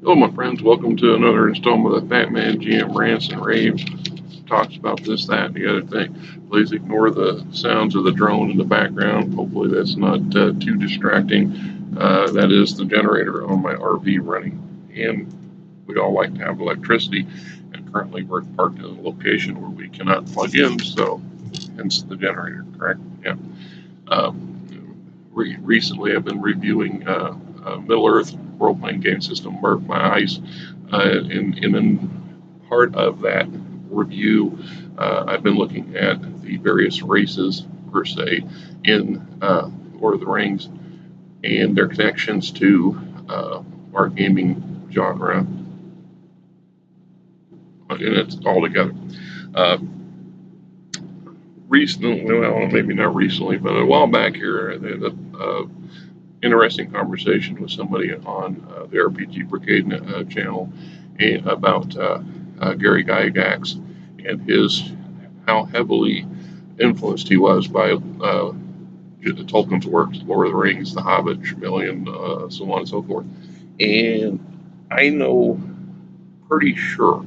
Hello, my friends. Welcome to another installment of Batman GM Rants and Raves. Talks about this, that, and the other thing. Please ignore the sounds of the drone in the background. Hopefully, that's not too distracting. That is the generator on my RV running. And we all like to have electricity. And currently, we're parked in a location where we cannot plug in, so hence the generator, correct? Yeah. Recently, I've been reviewing Middle Earth role-playing game system, Mark My Ice, and in part of that review, I've been looking at the various races, per se, in Lord of the Rings and their connections to our gaming genre, and it's all together. Recently, well, maybe not recently, but a while back here, the interesting conversation with somebody on the RPG Brigade channel about Gary Gygax and how heavily influenced he was by Tolkien's works, Lord of the Rings, The Hobbit, Chameleon, so on and so forth. And I know pretty sure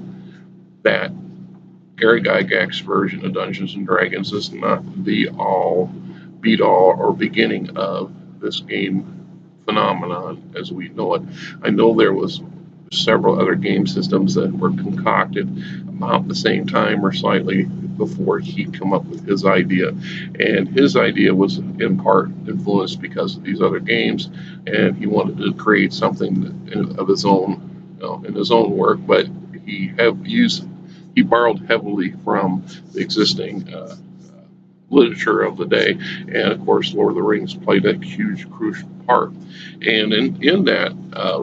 that Gary Gygax's version of Dungeons and Dragons is not the be-all or beginning of this game phenomenon as we know it. I know there was several other game systems that were concocted about the same time or slightly before he'd come up with his idea, and his idea was in part influenced because of these other games, and he wanted to create something of his own, in his own work, but he borrowed heavily from the existing literature of the day, and of course Lord of the Rings played a huge crucial part. And in that,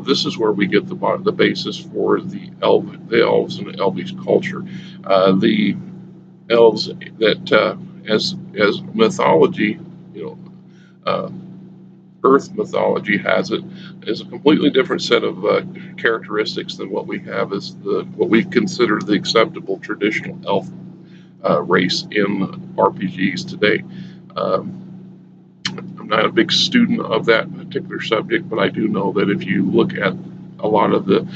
this is where we get the basis for the elves and the elvish culture. The elves that as mythology, Earth mythology has it, is a completely different set of characteristics than what we have as what we consider the acceptable traditional elf race in RPGs today. I'm not a big student of that particular subject, but I do know that if you look at a lot of the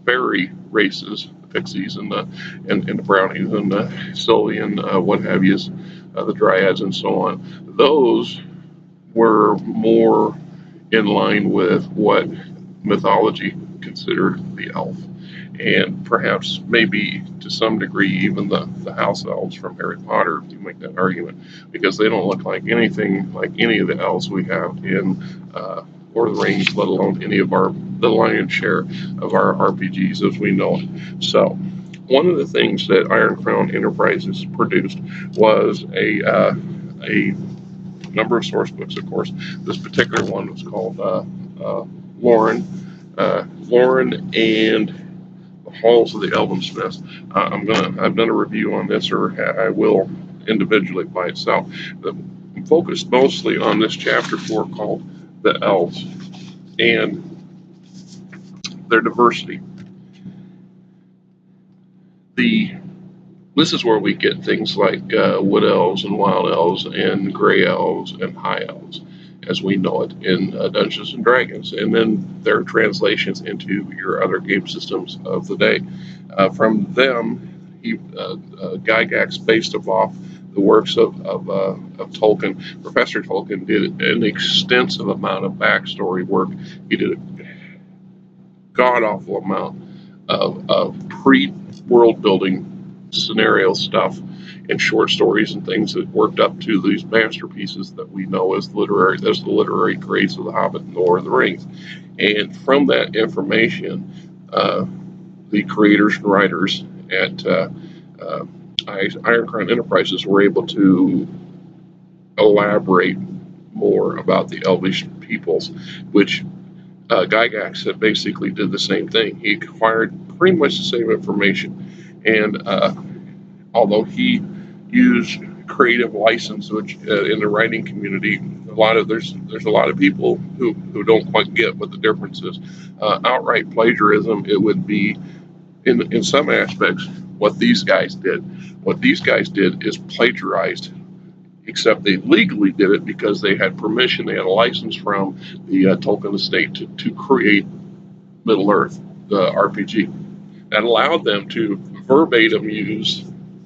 fairy races, the pixies and the brownies and the Sylvian, what have you, the dryads and so on, those were more in line with what mythology considered the elf, and perhaps maybe to some degree even the house elves from Harry Potter, if you make that argument, because they don't look like anything like any of the elves we have in Lord of the Rings, let alone the lion's share of our RPGs as we know it. So one of the things that Iron Crown Enterprises produced was a number of source books, of course. This particular one was called Lauren and the Halls of the Elven Smiths. I've done a review on this, or I will individually by itself. I'm focused mostly on this chapter 4 called The Elves and their diversity. This is where we get things like wood elves and wild elves and gray elves and high elves, as we know it in Dungeons and Dragons, and then their translations into your other game systems of the day. From them, Gygax based off the works of Tolkien. Professor Tolkien did an extensive amount of backstory work. He did a god-awful amount of pre-world building scenario stuff and short stories and things that worked up to these masterpieces that we know as the literary greats of The Hobbit and Lord of the Rings. And from that information, the creators and writers at Iron Crown Enterprises were able to elaborate more about the Elvish peoples, which Gygax basically did the same thing. He acquired pretty much the same information, and although he used creative license, which in the writing community, there's a lot of people who don't quite get what the difference is. Outright plagiarism, it would be in some aspects what these guys did. What these guys did is plagiarized, except they legally did it because they had permission, they had a license from the Tolkien estate to create Middle Earth. the RPG. That allowed them to verbatim use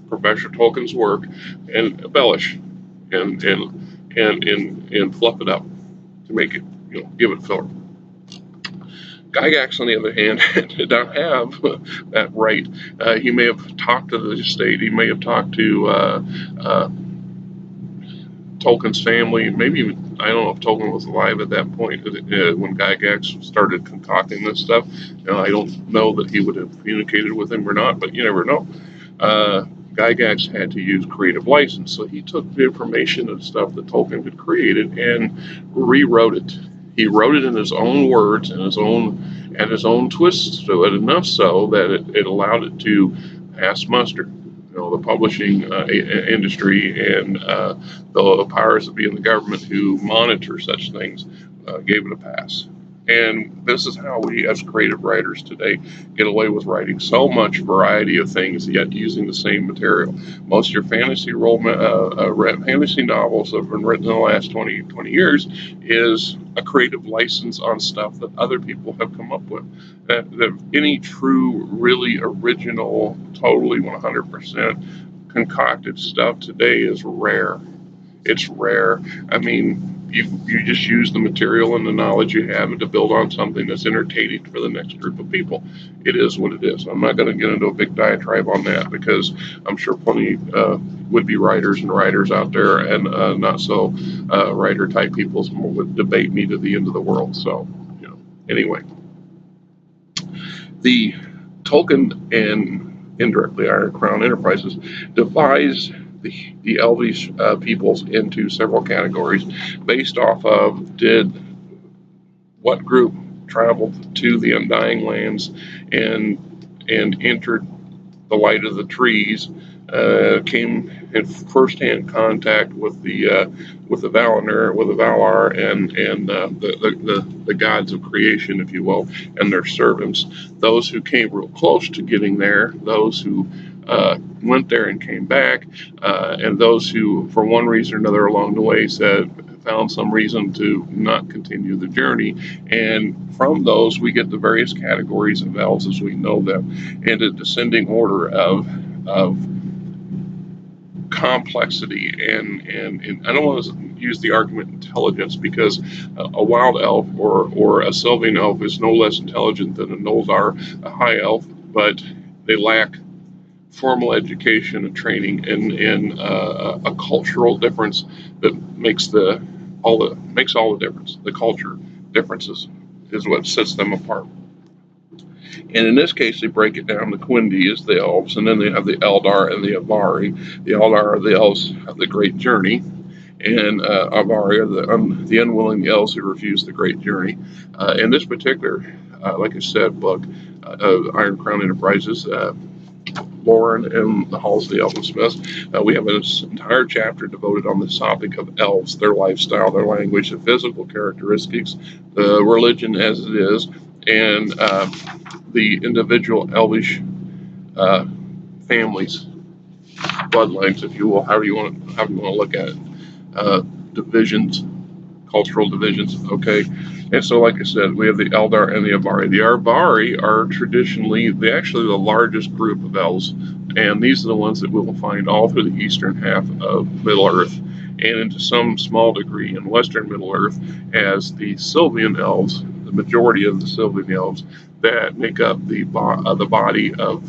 Professor Tolkien's work and embellish and fluff it up to make it, give it filler. Gygax, on the other hand, did not have that right. He may have talked to the estate. He may have talked to Tolkien's family. Maybe even, I don't know if Tolkien was alive at that point when Gygax started concocting this stuff. I don't know that he would have communicated with him or not, but you never know. Gygax had to use creative license, so he took the information and stuff that Tolkien had created and rewrote it. He wrote it in his own words and his own twists to it, enough so that it allowed it to pass muster. The publishing industry and the powers that be in the government who monitor such things gave it a pass. And this is how we, as creative writers today, get away with writing so much variety of things, yet using the same material. Most of your fantasy fantasy novels that have been written in the last 20 years is a creative license on stuff that other people have come up with. That any true, really original, totally 100% concocted stuff today is rare. It's rare. I mean, you just use the material and the knowledge you have to build on something that's entertaining for the next group of people. It is what it is. I'm not going to get into a big diatribe on that because I'm sure plenty would-be writers and writers out there and not so writer type people would debate me to the end of the world. So, anyway, the Tolkien and indirectly Iron Crown Enterprises devised the Elvish peoples into several categories based off of what group traveled to the Undying Lands and entered the light of the trees, came in first-hand contact with the Valar and the gods of creation, if you will, and their servants. Those who came real close to getting there, those who went there and came back, and those who, for one reason or another along the way, found some reason to not continue the journey. And from those, we get the various categories of elves as we know them, in a descending order of complexity and I don't want to use the argument intelligence, because a wild elf or a Sylvan elf is no less intelligent than a Noldar, a high elf, but they lack formal education and training and a cultural difference that makes all the difference. The culture differences is what sets them apart. And in this case, they break it down. The Quindi is the elves, and then they have the Eldar and the Avari. The Eldar are the elves of the Great Journey, and Avari are the unwilling elves who refuse the Great Journey. In this particular, like I said, book, Iron Crown Enterprises, Lauren and the Halls of the Elfensmiths, we have an entire chapter devoted on the topic of elves, their lifestyle, their language, the physical characteristics, the religion as it is, and the individual elvish families, bloodlines, if you will, however you want to look at it, divisions, cultural divisions. Okay, and so like I said, we have the Eldar and the Avari. The Avari are traditionally actually the largest group of elves, and these are the ones that we will find all through the eastern half of Middle Earth, and into some small degree in western Middle Earth as the Sylvan elves, the majority of the Sylvan elves that make up the body of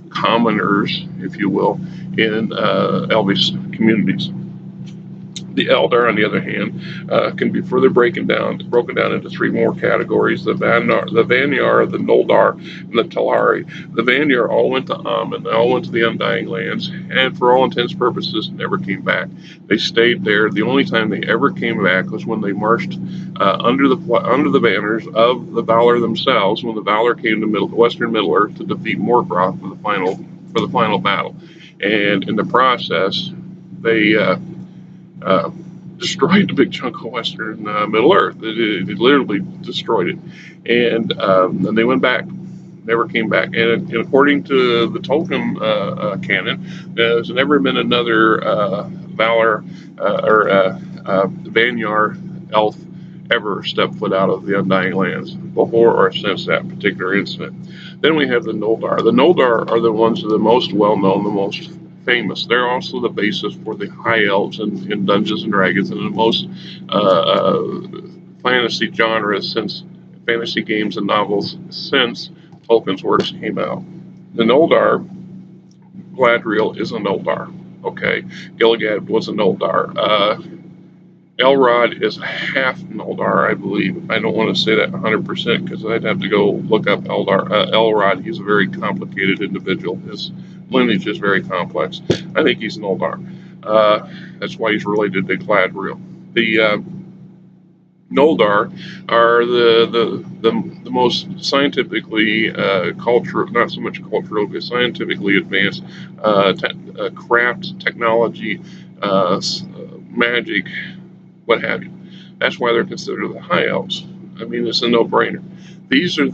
commoners, if you will, in Elvish communities. The Eldar, on the other hand, can be further broken down into three more categories: the Vanyar, the Noldar, and the Talari. The Vanyar all went to Aman, they all went to the Undying Lands, and for all intents and purposes, never came back. They stayed there. The only time they ever came back was when they marched under the banners of the Valar themselves, when the Valar came to Western Middle Earth to defeat Morgoth for the final battle. And in the process, they destroyed a big chunk of western Middle Earth. It literally destroyed it. And then they went back, never came back. And according to the Tolkien canon, there's never been another Valar or Vanyar elf ever stepped foot out of the Undying Lands before or since that particular incident. Then we have the Noldar. The Noldar are the ones that are the most well-known, the most famous. They're also the basis for the High Elves in Dungeons and Dragons and the most fantasy genres since fantasy games and novels since Tolkien's works came out. The Noldar, Gladriel is a Noldar. Okay, Gilligad was a Noldar. Elrod is half Noldar, I believe. I don't want to say that 100% because I'd have to go look up Elrod. He's a very complicated individual. His lineage is very complex. I think he's Noldar. That's why he's related to Gladriel. The Noldar are the most scientifically not so much cultural, but scientifically advanced craft, technology, magic, what have you. That's why they're considered the High Elves. I mean, it's a no-brainer. These are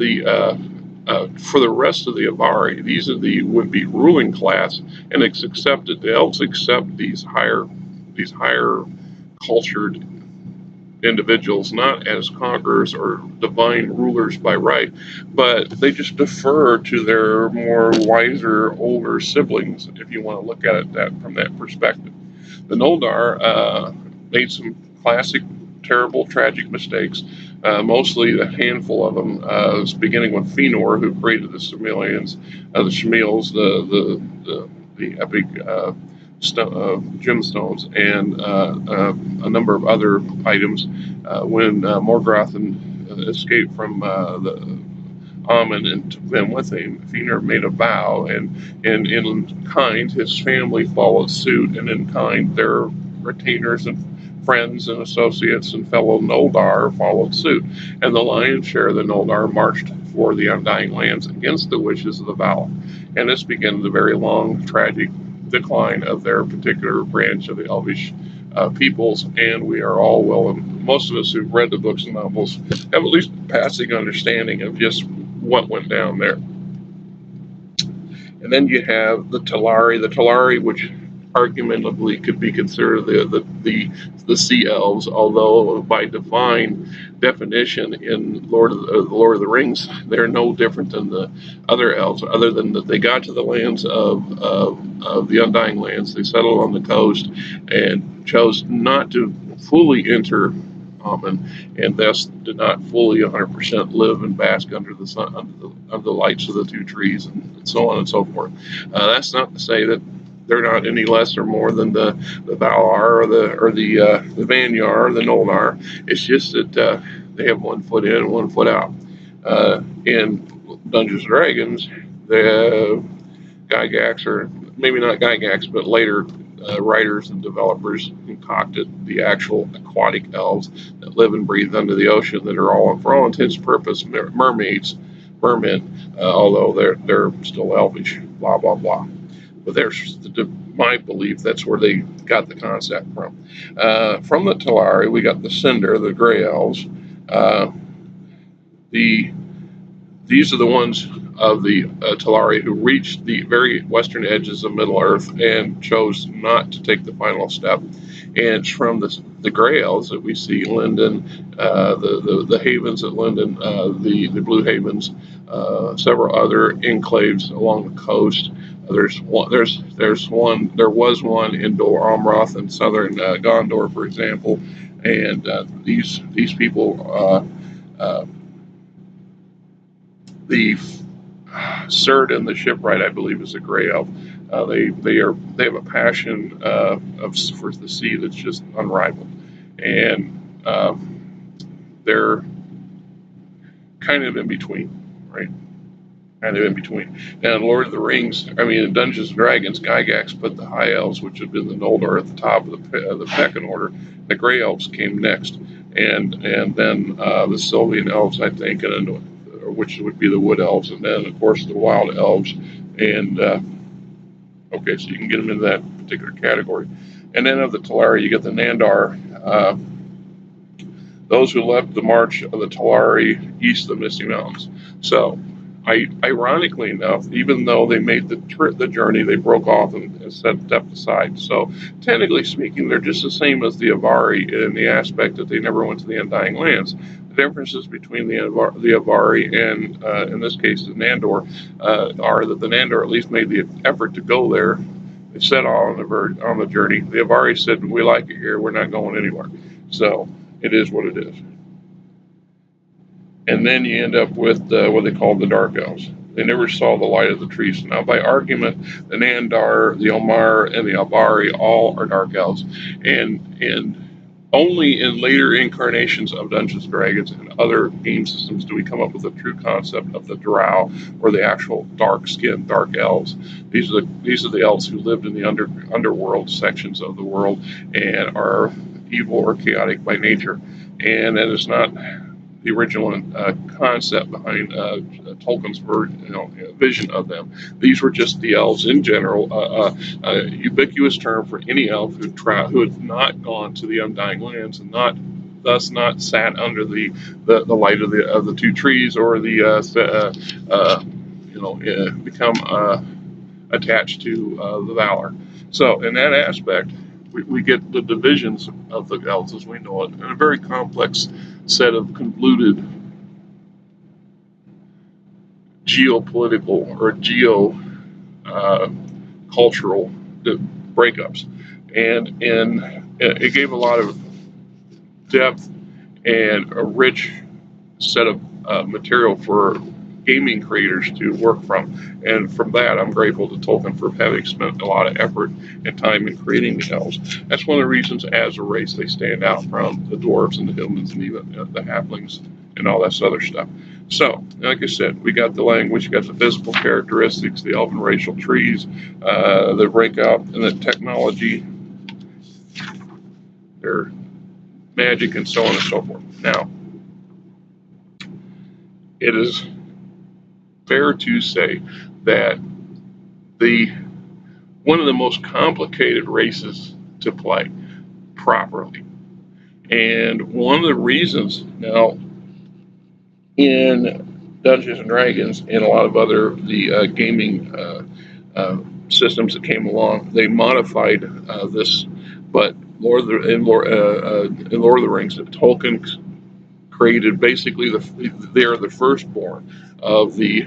for the rest of the Avari, these are the would-be ruling class, and it's accepted. The elves accept these higher cultured individuals not as conquerors or divine rulers by right, but they just defer to their more wiser, older siblings, if you want to look at it from that perspective. The Noldar made some classic, terrible, tragic mistakes. Mostly a handful of them, beginning with Fëanor, who created the Silmarillions, the Shemils, the epic gemstones, and a number of other items. When Morgoth escaped from the Amun and took them with him, Fëanor made a vow, and in kind, his family followed suit, and in kind, their retainers and friends and associates and fellow Noldar followed suit, and the lion's share of the Noldar marched for the Undying Lands against the wishes of the Valar. And this began the very long, tragic decline of their particular branch of the Elvish peoples, and we are all most of us who've read the books and novels have at least a passing understanding of just what went down there. And then you have the Talari, which arguably could be considered the Sea Elves, although by divine definition in Lord of the Rings, they're no different than the other elves, other than that they got to the lands of the Undying Lands. They settled on the coast and chose not to fully enter Amun, and thus did not fully 100% live and bask under the sun, under the lights of the two trees, and so on and so forth. That's not to say that they're not any less or more than the Valar or the Vanyar, the Noldar. It's just that they have 1 foot in and 1 foot out. In Dungeons and Dragons, the Gygax, or maybe not Gygax, but later writers and developers concocted the actual aquatic elves that live and breathe under the ocean, that are all, for all intents and purposes, mermen, although they're still elvish, blah, blah, blah. But there's my belief that's where they got the concept from. From the Talari, we got the Cinder, the Grey Elves. These are the ones of the Talari who reached the very western edges of Middle Earth and chose not to take the final step. And it's from the Grey Elves that we see Lindon, the Havens at Lindon, the Blue Havens, several other enclaves along the coast. There was one in Dor Amroth in southern Gondor, for example, and these people, the Círdan, the shipwright, I believe, is a Grey Elf. They have a passion for the sea that's just unrivaled, and they're kind of in between, right? Kind of in between. Now, in Lord of the Rings, in Dungeons and Dragons, Gygax put the High Elves, which had been the Noldor, at the top of the pecking order. The Grey Elves came next, and then the Sylvan Elves, I think, which would be the Wood Elves, and then, of course, the Wild Elves. And okay, so you can get them into that particular category. And then of the Talari, you get the Nandar. Those who left the march of the Talari east of the Misty Mountains. So Ironically enough, even though they made the journey, they broke off and stepped aside. So, technically speaking, they're just the same as the Avari in the aspect that they never went to the Undying Lands. The differences between the Avari and, in this case, the Nandor, are that the Nandor at least made the effort to go there. They set out on the journey. The Avari said, "We like it here. We're not going anywhere." So, it is what it is. And then you end up with what they call the Dark Elves. They never saw the light of the trees. Now, by argument, the Nandar, the Omar, and the Albari all are Dark Elves, and only in later incarnations of Dungeons and Dragons and other game systems do we come up with a true concept of the Drow, or the actual dark-skinned Dark Elves. These are the elves who lived in the underworld sections of the world and are evil or chaotic by nature, and that is not the original concept behind Tolkien's vision of them. These were just the elves in general, a ubiquitous term for any elf who had not gone to the Undying Lands and thus not sat under the light of the two trees, or become attached to the Valor. So in that aspect, we get the divisions of the elves as we know it, and a very complex set of convoluted geopolitical or cultural breakups, and it gave a lot of depth and a rich set of material for gaming creators to work from. And from that, I'm grateful to Tolkien for having spent a lot of effort and time in creating the elves. That's one of the reasons, as a race, they stand out from the dwarves and the humans and even the halflings and all that other stuff. So, like I said, we got the language, we got the physical characteristics, the elven racial trees, the breakout, and the technology, their magic, and so on and so forth. Now, it is fair to say that one of the most complicated races to play properly, and one of the reasons now in Dungeons and Dragons and a lot of other gaming systems that came along, they modified this. But in Lord of the Rings, Tolkien created basically they are the firstborn of the.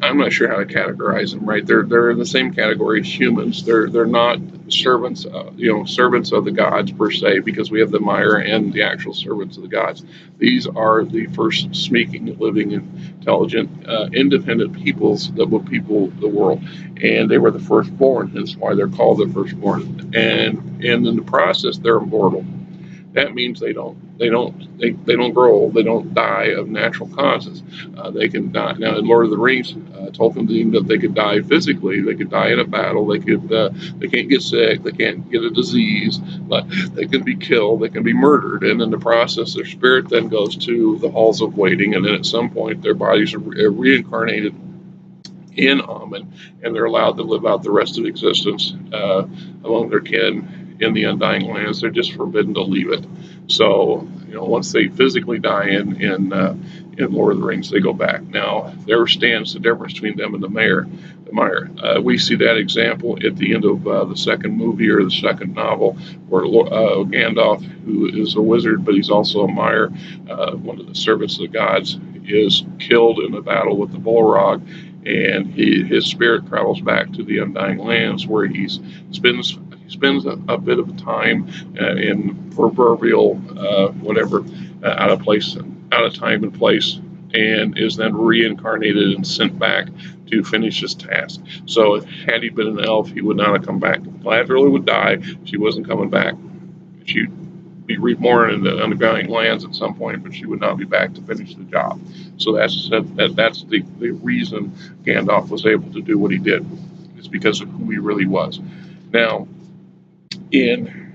I'm not sure how to categorize them. Right, they're in the same category as humans. They're not servants, servants of the gods per se, because we have the Mire and the actual servants of the gods. These are the first speaking, living, intelligent, independent peoples that will people the world, and they were the firstborn. Hence why they're called the firstborn. And in the process, they're immortal. That means they don't grow old. They don't die of natural causes. They can die. Now, in Lord of the Rings, Tolkien deemed that they could die physically. They could die in a battle. They can't get sick. They can't get a disease. But they can be killed. They can be murdered. And in the process, their spirit then goes to the halls of waiting. And then at some point, their bodies are reincarnated in Amen, and they're allowed to live out the rest of existence among their kin in the Undying Lands. They're just forbidden to leave it. So, once they physically die in Lord of the Rings, they go back. Now, there stands the difference between them and the Mire. We see that example at the end of the second movie or the second novel, where Gandalf, who is a wizard, but he's also a Mire, one of the servants of the gods, is killed in a battle with the Balrog, and his spirit travels back to the Undying Lands, where he spends a bit of time in proverbial out of time and place, and is then reincarnated and sent back to finish his task. So had he been an elf, he would not have come back. Galadriel would die. She wasn't coming back. She'd be reborn in the Undying Lands at some point, but she would not be back to finish the job. So that's the reason Gandalf was able to do what he did. It's because of who he really was. Now, in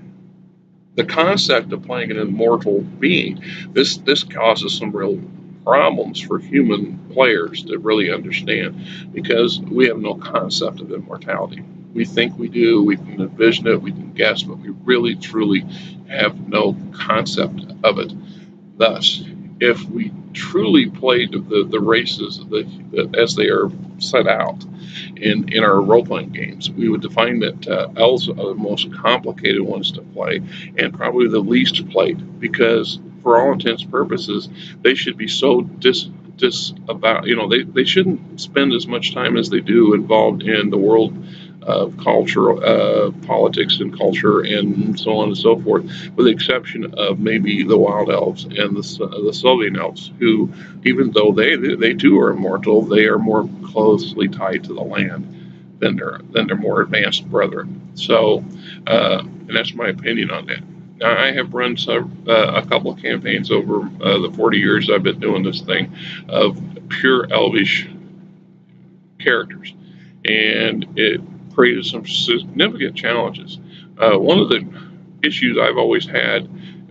the concept of playing an immortal being, this causes some real problems for human players to really understand, because we have no concept of immortality. We think we do, we can envision it, we can guess, but we really truly have no concept of it. Thus, if we truly played the races as they are set out in our role-playing games, we would find that elves are the most complicated ones to play and probably the least played, because for all intents and purposes, they should be so about, they shouldn't spend as much time as they do involved in the world of culture, politics and culture, and so on and so forth, with the exception of maybe the wild elves and the Sylvan elves, who, even though they too are immortal, they are more closely tied to the land than their more advanced brethren. So, and that's my opinion on that. Now, I have run a couple of campaigns over the 40 years I've been doing this thing of pure elvish characters, and it created some significant challenges. One of the issues I've always had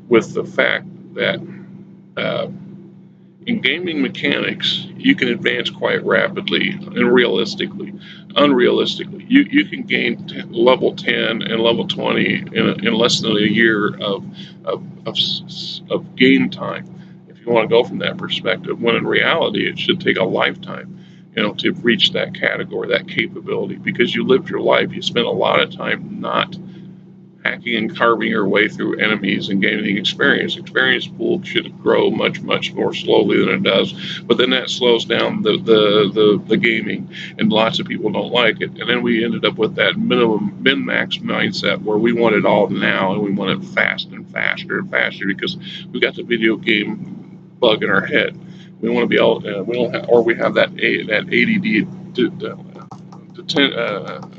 with the fact that uh, in gaming mechanics, you can advance quite rapidly and unrealistically. You can gain level 10 and level 20 in less than a year of game time, if you want to go from that perspective, when in reality, it should take a lifetime, to reach that category, that capability, because you lived your life. You spent a lot of time not hacking and carving your way through enemies and gaining experience. Experience pool should grow much, much more slowly than it does, but then that slows down the gaming, and lots of people don't like it. And then we ended up with that min-max mindset where we want it all now, and we want it fast and faster and faster because we got the video game bug in our head. We want to be able, we don't have, or we have that ADD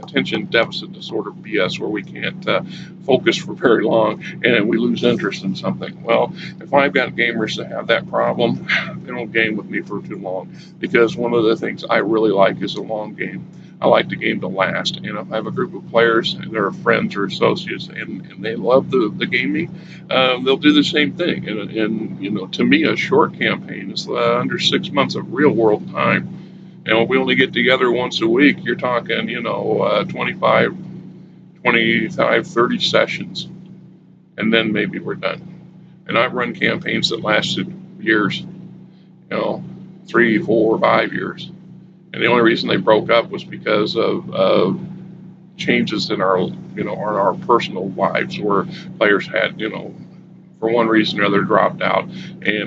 attention deficit disorder BS, where we can't focus for very long and we lose interest in something. Well, if I've got gamers that have that problem, they don't game with me for too long, because one of the things I really like is a long game. I like the game to last, and if I have a group of players and they're friends or associates and they love the gaming, they'll do the same thing. And to me, a short campaign is under 6 months of real world time. And we only get together once a week. You're talking, 25, 30 sessions, and then maybe we're done. And I've run campaigns that lasted years, 3, 4, 5 years. And the only reason they broke up was because of changes in our personal lives, where players had, for one reason or other, dropped out,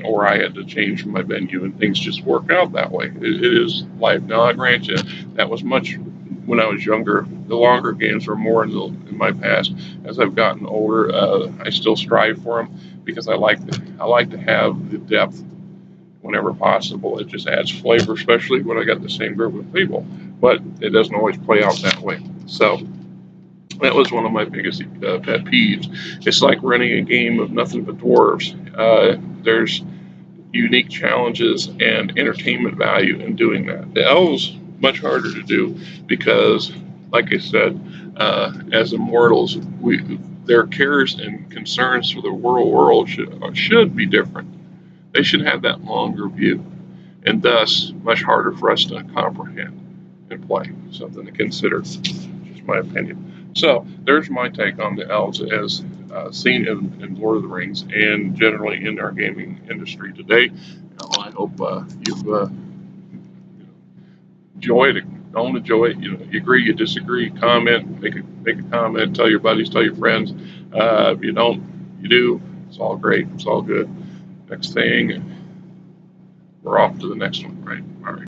or I had to change my venue, and things just work out that way. It is life. Now, I grant you, that was much when I was younger. The longer games were more in my past. As I've gotten older, I still strive for them, because I like to have the depth whenever possible. It just adds flavor, especially when I got the same group of people. But it doesn't always play out that way. So that was one of my biggest pet peeves. It's like running a game of nothing but dwarves. There's unique challenges and entertainment value in doing that. The elves, much harder to do, because, like I said, as immortals, their cares and concerns for the world should be different. They should have that longer view, and thus much harder for us to comprehend and play. Something to consider. Just my opinion. So there's my take on the elves as seen in Lord of the Rings and generally in our gaming industry today. I hope you've enjoyed it. Don't enjoy it. You agree, you disagree, comment, make a comment, tell your buddies, tell your friends. If you don't, you do. It's all great. It's all good. Next thing, we're off to the next one, right? All right.